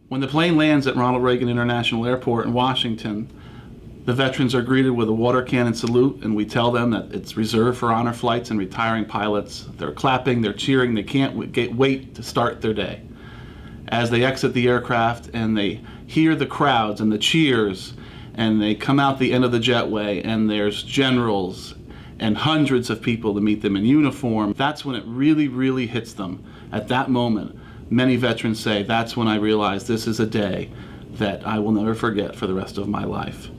When the plane lands at Ronald Reagan International Airport in Washington, the veterans are greeted with a water cannon salute, and we tell them that it's reserved for honor flights and retiring pilots. They're clapping, they're cheering, they can't wait to start their day. As they exit the aircraft and they hear the crowds and the cheers, and they come out the end of the jetway, and there's generals and hundreds of people to meet them in uniform, that's when it really, really hits them. At that moment, many veterans say, that's when I realized this is a day that I will never forget for the rest of my life.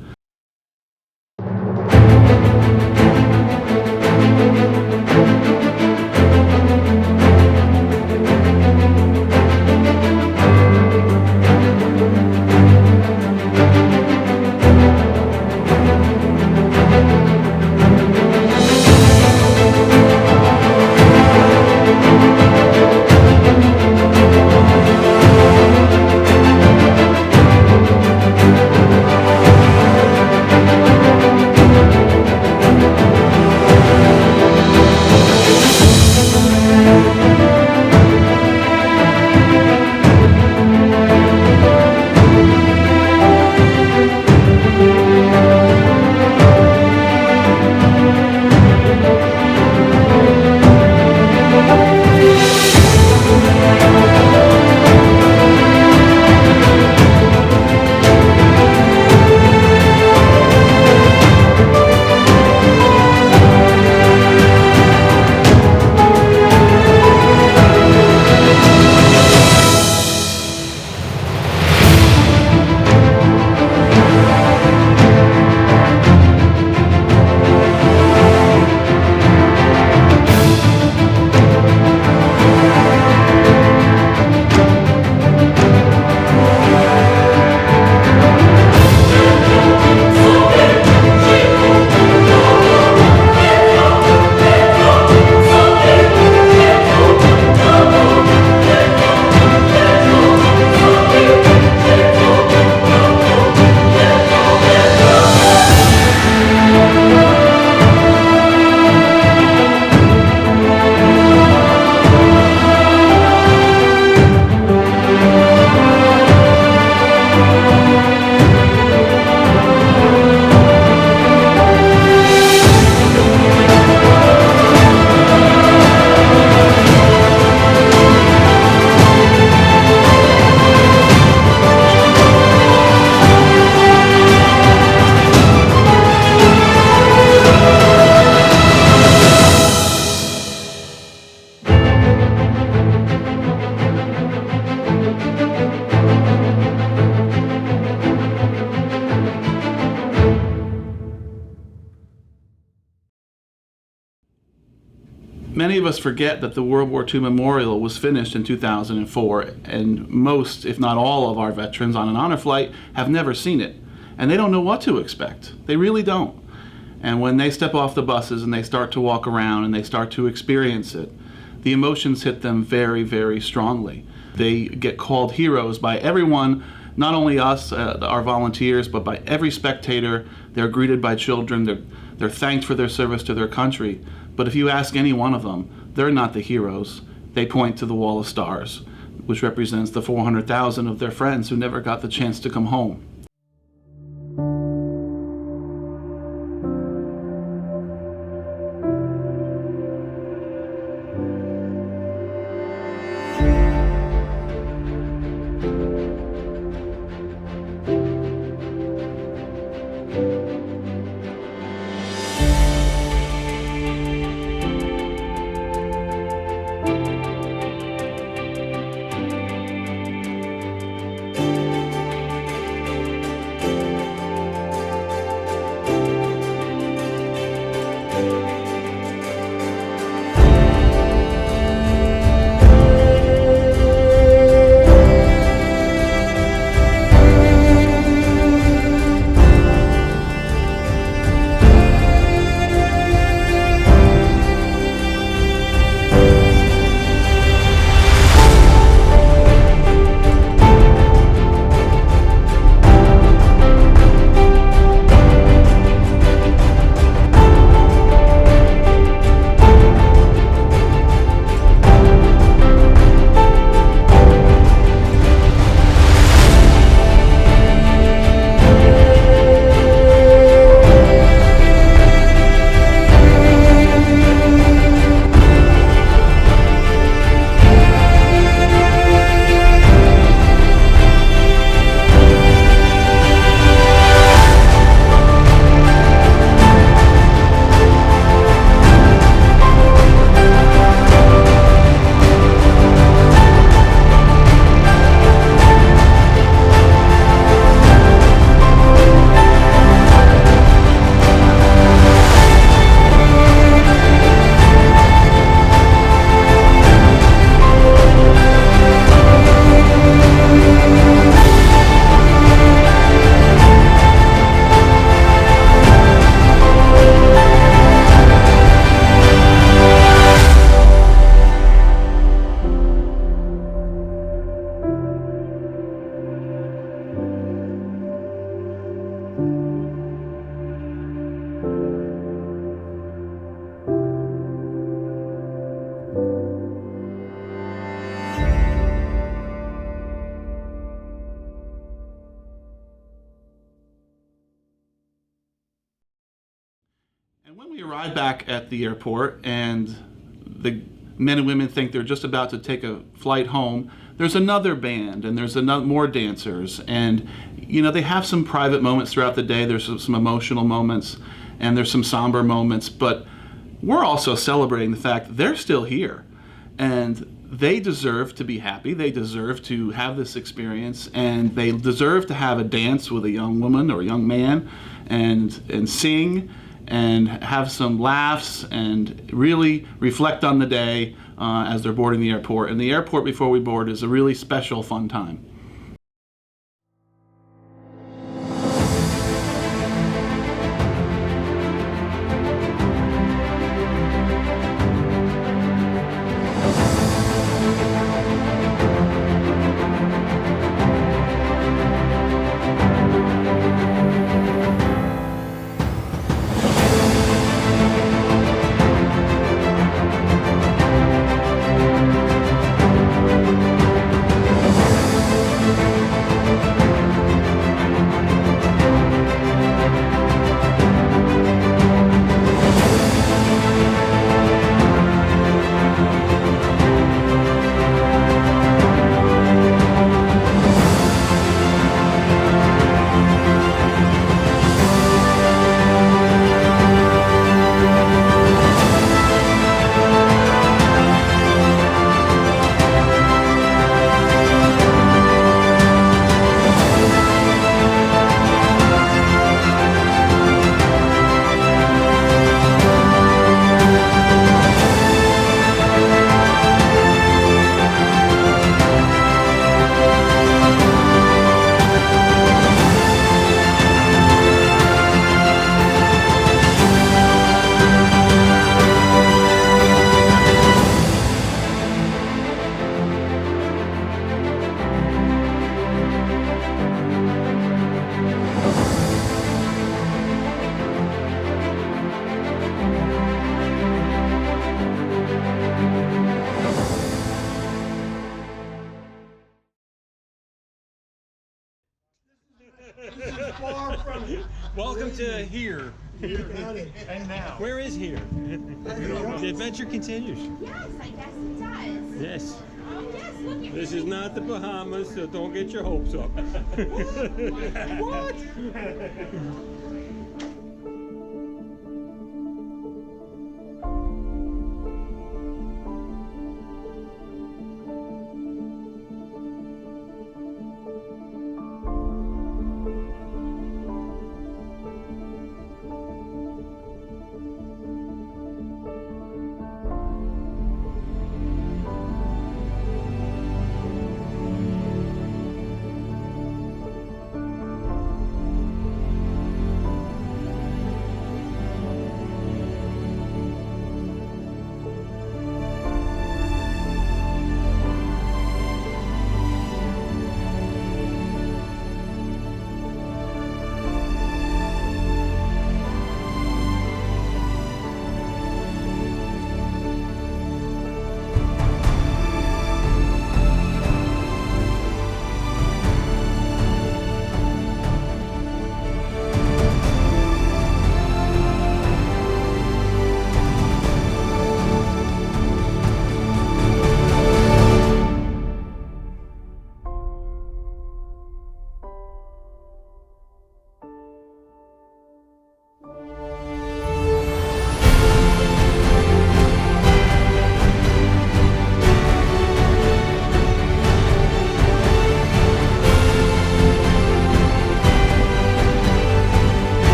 Many of us forget that the World War II Memorial was finished in 2004, and most, if not all, of our veterans on an honor flight have never seen it. And they don't know what to expect. They really don't. And when they step off the buses and they start to walk around and they start to experience it, the emotions hit them very, very strongly. They get called heroes by everyone, not only us, our volunteers, but by every spectator. They're greeted by children. They're thanked for their service to their country. But if you ask any one of them, they're not the heroes. They point to the wall of stars, which represents the 400,000 of their friends who never got the chance to come home. arrive back at the airport and the men and women think they're just about to take a flight home, there's another band and there's more dancers, and they have some private moments throughout the day. There's some emotional moments and there's some somber moments, but we're also celebrating the fact that they're still here and they deserve to be happy. They deserve to have this experience, and they deserve to have a dance with a young woman or a young man and sing and have some laughs and really reflect on the day as they're boarding the airport. And the airport before we board is a really special, fun time. Far from it. Welcome to here. And now. Where is here? The adventure continues. Yes, I guess it does. Yes. Oh, yes, look at This is not the Bahamas, so don't get your hopes up. What?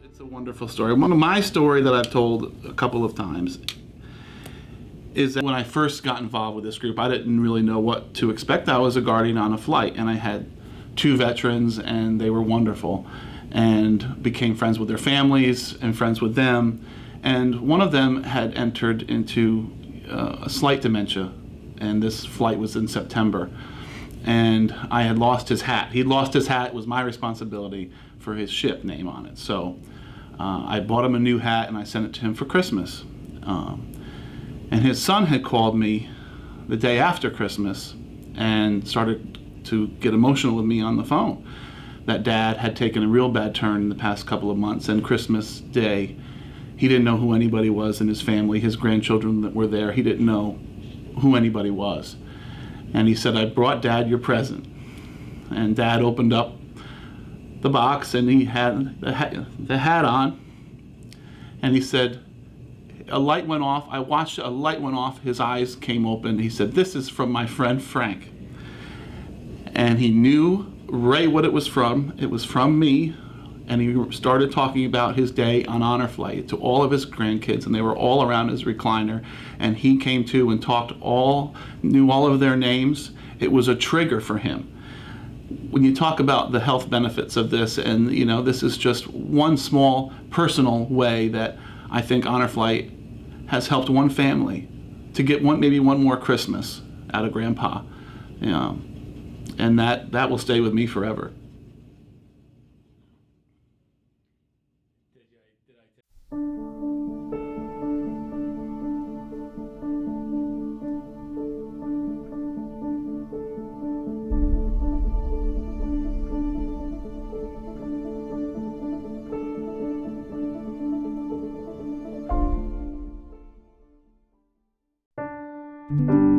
It's a wonderful story. One of my story that I've told a couple of times is that when I first got involved with this group, I didn't really know what to expect. I was a guardian on a flight, and I had two veterans, and they were wonderful. and became friends with their families and friends with them. And one of them had entered into a slight dementia, and this flight was in September. And I had lost his hat. He'd lost his hat. It was my responsibility for his ship name on it. So I bought him a new hat and I sent it to him for Christmas. And his son had called me the day after Christmas and started to get emotional with me on the phone. That Dad had taken a real bad turn in the past couple of months, and Christmas Day, he didn't know who anybody was in his family. His grandchildren that were there, he didn't know who anybody was. And he said, I brought Dad your present. And Dad opened up the box and he had the hat on. And he said, a light went off. I watched a light went off. His eyes came open. He said, this is from my friend Frank. And he knew right what it was from. It was from me. And he started talking about his day on honor flight to all of his grandkids, and they were all around his recliner. And he came to and knew all of their names. It was a trigger for him. When you talk about the health benefits of this, and this is just one small personal way that I think honor flight has helped one family to get maybe one more Christmas out of Grandpa, and that will stay with me forever. Thank you.